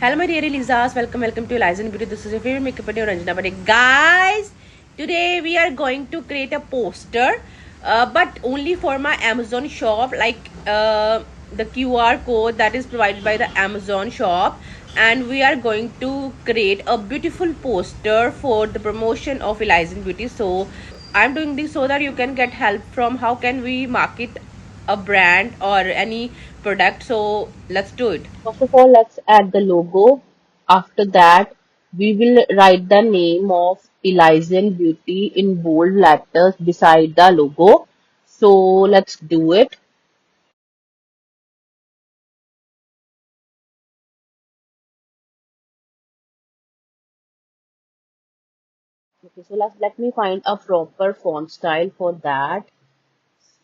Hello, my dear Elizas. Welcome to Elyysion Beauty. This is your favorite makeup artist, Ranjana. But guys, today we are going to create a poster, but only for my Amazon shop, like the QR code that is provided by the Amazon shop, and we are going to create a beautiful poster for the promotion of Elyysion Beauty. So I'm doing this so that you can get help from how can we market a brand or any product. So let's do it. First of all, let's add the logo. After that, we will write the name of Elyysion Beauty in bold letters beside the logo. So let's do it. Okay, so let me find a proper font style for that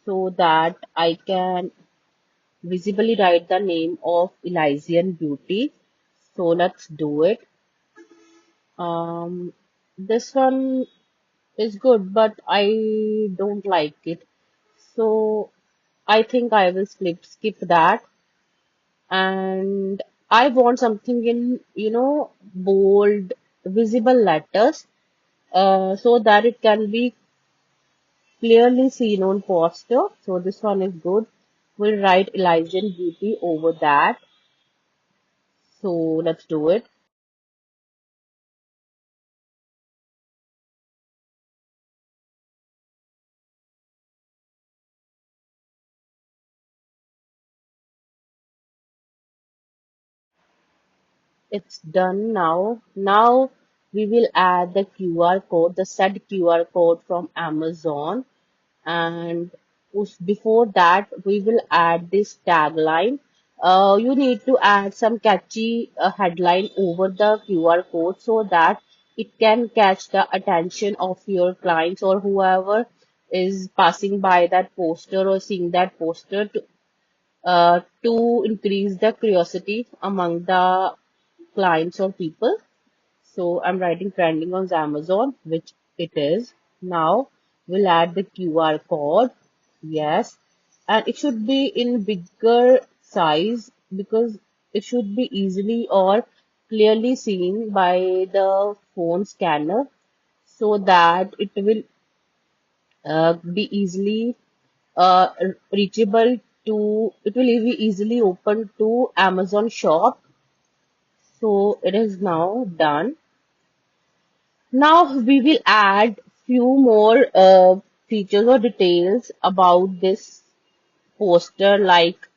so that I can visibly write the name of Elyysion Beauty. So let's do it. This one is good, but I don't like it. So I think I will skip that. And I want something in, bold, visible letters, so that it can be clearly seen on poster. So this one is good. We'll write Elyysion Beauty over that. So let's do it. It's done now. Now we will add the QR code, the said QR code from Amazon. And before that, we will add this tagline. You need to add some catchy headline over the QR code so that it can catch the attention of your clients or whoever is passing by that poster or seeing that poster to increase the curiosity among the clients or people. So I'm writing trending on Amazon, which it is. Now we'll add the QR code. Yes. And it should be in bigger size because it should be easily or clearly seen by the phone scanner so that it will be easily reachable to, it will be easily open to Amazon shop. So it is now done. Now we will add few more features or details about this poster, like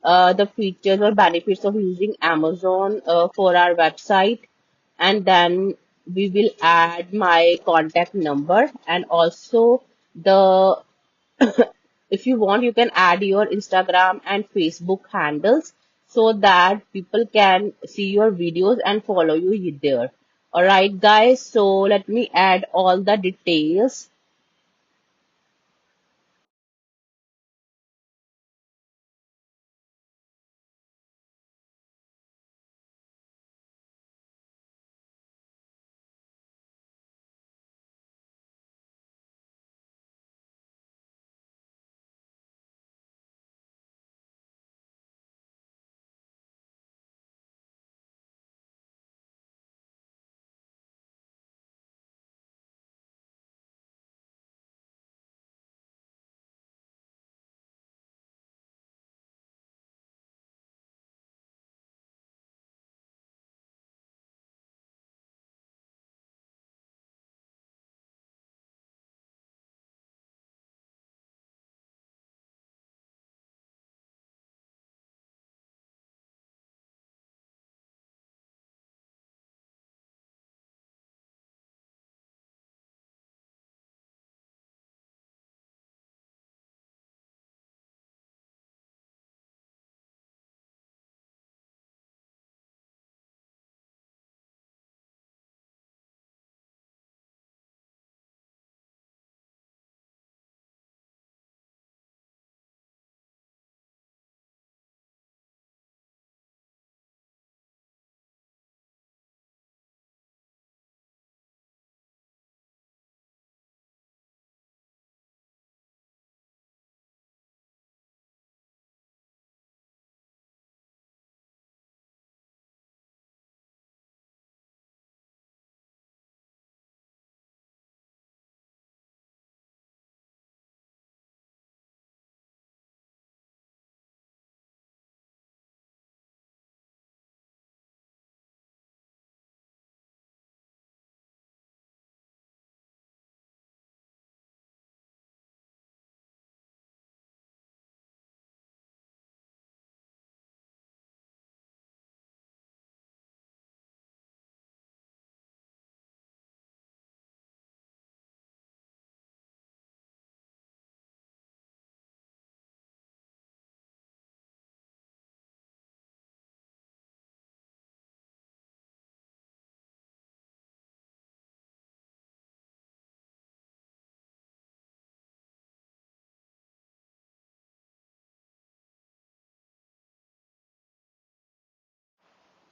the features or benefits of using Amazon for our website, and then we will add my contact number and also the if you want, you can add your Instagram and Facebook handles so that people can see your videos and follow you there. Alright, guys, so let me add all the details.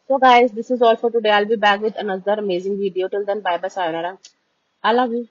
So guys, this is all for today. I'll be back with another amazing video. Till then, bye bye, sayonara. I love you.